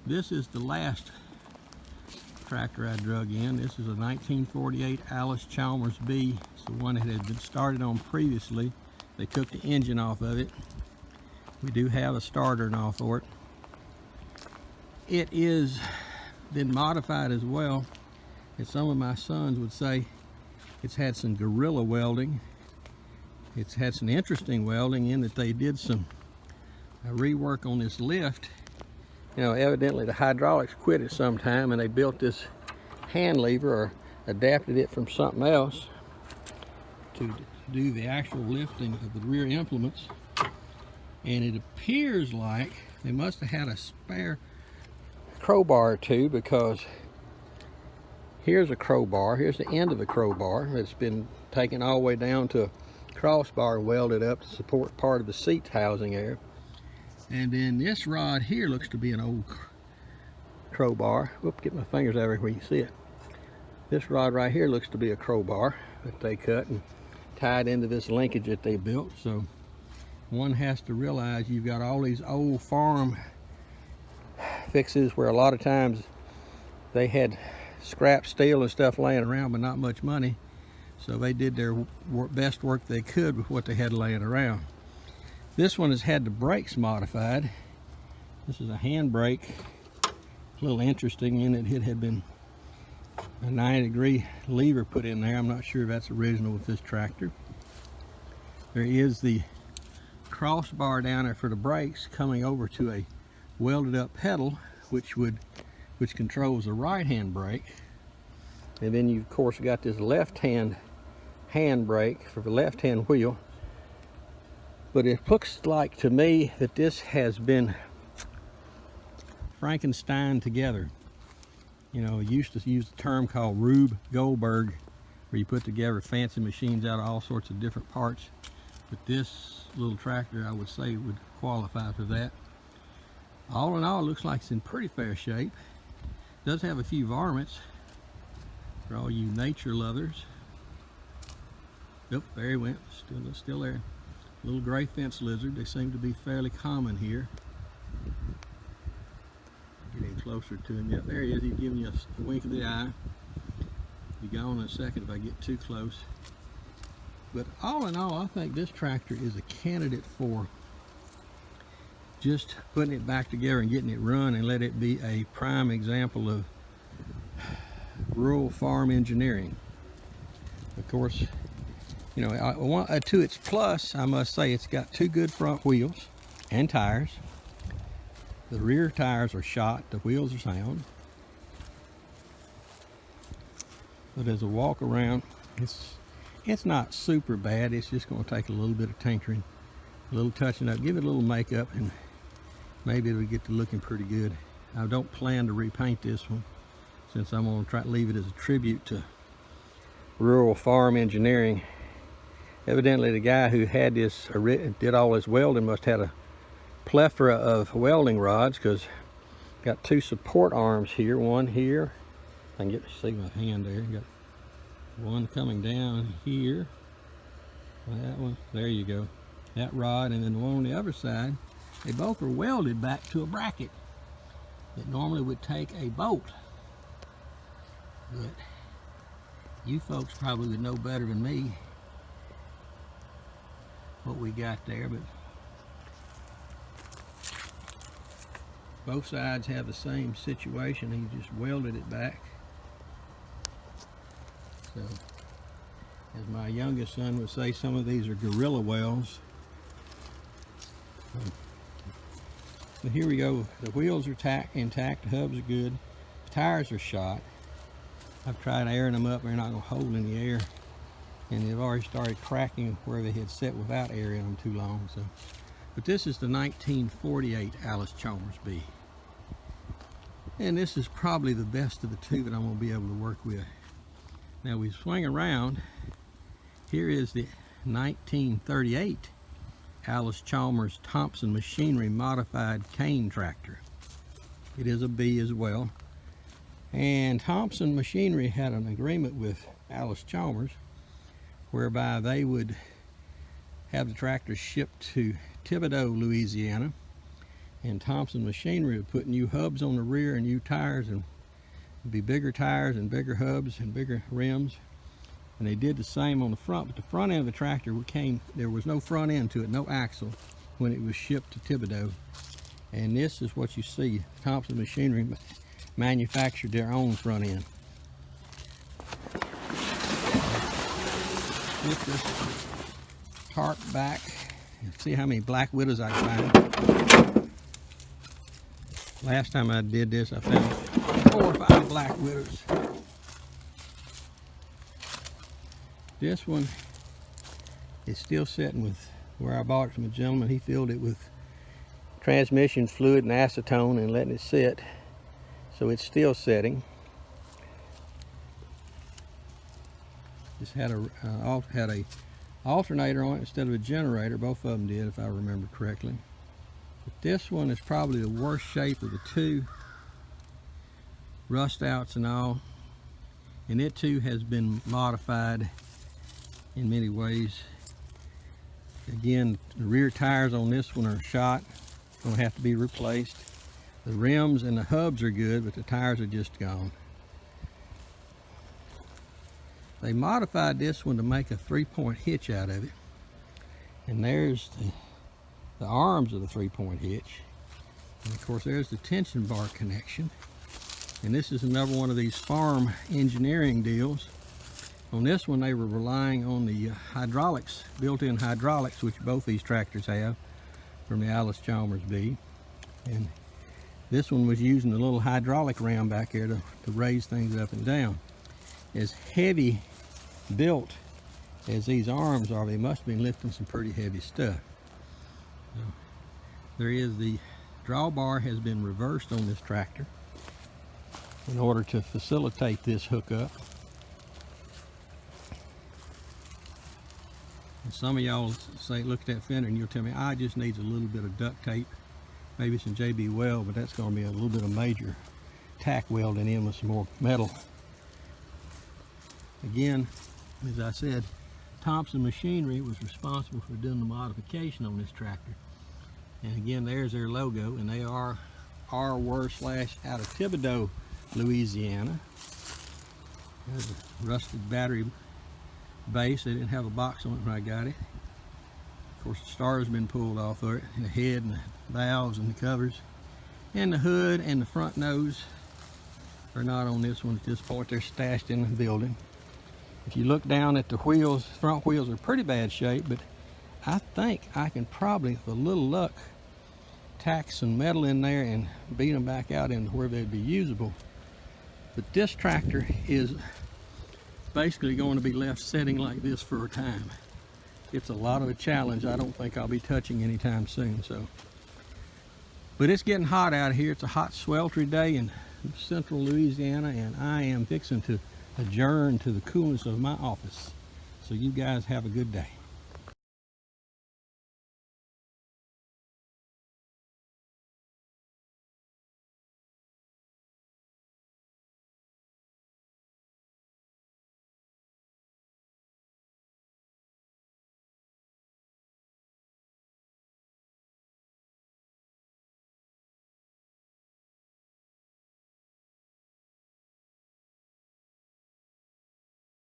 This is the last tractor I drug in. This is a 1948 Allis Chalmers B. It's the one that had been started on previously. They took the engine off of it. We do have a starter now for it. It is been modified as well, and some of my sons would say it's had some guerrilla welding. It's had some interesting welding in that they did some rework on this lift. You know, evidently the hydraulics quit at some time and they built this hand lever or adapted it from something else to do the actual lifting of the rear implements. And it appears like they must have had a spare crowbar or two, because here's a crowbar, here's the end of the crowbar that's been taken all the way down to a crossbar and welded up to support part of the seat housing there. And then this rod here looks to be an old crowbar. Whoop, get my fingers over here where you can see it. This rod right here looks to be a crowbar that they cut and tied into this linkage that they built. So one has to realize you've got all these old farm fixes where a lot of times they had scrap steel and stuff laying around but not much money, so they did their best work they could with what they had laying around. This one has had the brakes modified. This is a hand brake. A little interesting in it had been a 90-degree lever put in there. I'm not sure if that's original with this tractor. There is the crossbar down there for the brakes coming over to a welded up pedal which controls the right hand brake. And then you of course got this left hand brake for the left hand wheel. But it looks like to me that this has been Frankenstein together. You know, used to use the term called Rube Goldberg, where you put together fancy machines out of all sorts of different parts. But this little tractor, I would say, would qualify for that. All in all, it looks like it's in pretty fair shape. It does have a few varmints for all you nature lovers. Yep, there he went, still there. Little gray fence lizard. They seem to be fairly common here. Getting closer to him. Yep, there he is. He's giving you a wink of the eye. Be gone in a second if I get too close. But all in all, I think this tractor is a candidate for just putting it back together and getting it run and let it be a prime example of rural farm engineering. Of course, you know, to its plus, I must say it's got two good front wheels and tires. The rear tires are shot, the wheels are sound. But as a walk around, it's not super bad. It's just going to take a little bit of tinkering, a little touching up, give it a little makeup, and maybe it'll get to looking pretty good. I don't plan to repaint this one, since I'm going to try to leave it as a tribute to rural farm engineering. Evidently the guy who had this, did all this welding, must have had a plethora of welding rods, because got two support arms here, one here. I can get to see my hand there. Got one coming down here. That one, there you go. That rod, and then the one on the other side. They both are welded back to a bracket that normally would take a bolt. But you folks probably would know better than me what we got there. But both sides have the same situation. He just welded it back. So, as my youngest son would say, some of these are guerrilla welds. But here we go. The wheels are intact, the hubs are good, the tires are shot. I've tried airing them up, they're not going to hold in the air. And they've already started cracking where they had set without airing them too long. So, but this is the 1948 Allis Chalmers B. And this is probably the best of the two that I'm going to be able to work with. Now we swing around. Here is the 1938 Allis Chalmers Thompson Machinery modified cane tractor. It is a B as well. And Thompson Machinery had an agreement with Allis Chalmers whereby they would have the tractor shipped to Thibodaux, Louisiana, And Thompson Machinery would put new hubs on the rear and new tires, and it'd be bigger tires and bigger hubs and bigger rims. And they did the same on the front, but the front end of the tractor there was no front end to it, no axle, when it was shipped to Thibodaux. And this is what you see. Thompson Machinery manufactured their own front end. Lift this tarp back and see how many black widows I found. Last time I did this, I found 4 or 5 black widows. This one is still sitting with where I bought it from a gentleman. He filled it with transmission fluid and acetone and letting it sit, so it's still setting. This had a alternator on it instead of a generator. Both of them did, if I remember correctly. But this one is probably the worst shape of the two, rust outs and all, and it too has been modified in many ways. Again, the rear tires on this one are shot, going to have to be replaced. The rims and the hubs are good, but the tires are just gone. They modified this one to make a 3-point hitch out of it, and there's the arms of the 3-point hitch, and of course there's the tension bar connection. And this is another one of these farm engineering deals. On this one they were relying on the hydraulics, built-in hydraulics, which both these tractors have from the Allis Chalmers B. And this one was using a little hydraulic ram back there to raise things up and down. As heavy built as these arms are, they must have been lifting some pretty heavy stuff. So there is the drawbar has been reversed on this tractor in order to facilitate this hookup. And some of y'all say, look at that fender, and you'll tell me, I just needs a little bit of duct tape, maybe some JB weld, but that's going to be a little bit of major tack welding in with some more metal. Again, as I said, Thompson Machinery was responsible for doing the modification on this tractor. And again, there's their logo, and they are R// out of Thibodaux, Louisiana. There's a rusted battery base. They didn't have a box on it when I got it. Of course, the star's been pulled off of it, and the head and the valves and the covers. And the hood and the front nose are not on this one at this point. They're stashed in the building. If you look down at the wheels, front wheels are pretty bad shape, but I think I can probably, with a little luck, tack some metal in there and beat them back out into where they'd be usable. But this tractor is basically going to be left sitting like this for a time. It's a lot of a challenge. I don't think I'll be touching anytime soon. But it's getting hot out here. It's a hot, sweltering day in central Louisiana, and I am fixing to adjourn to the coolness of my office. So you guys have a good day.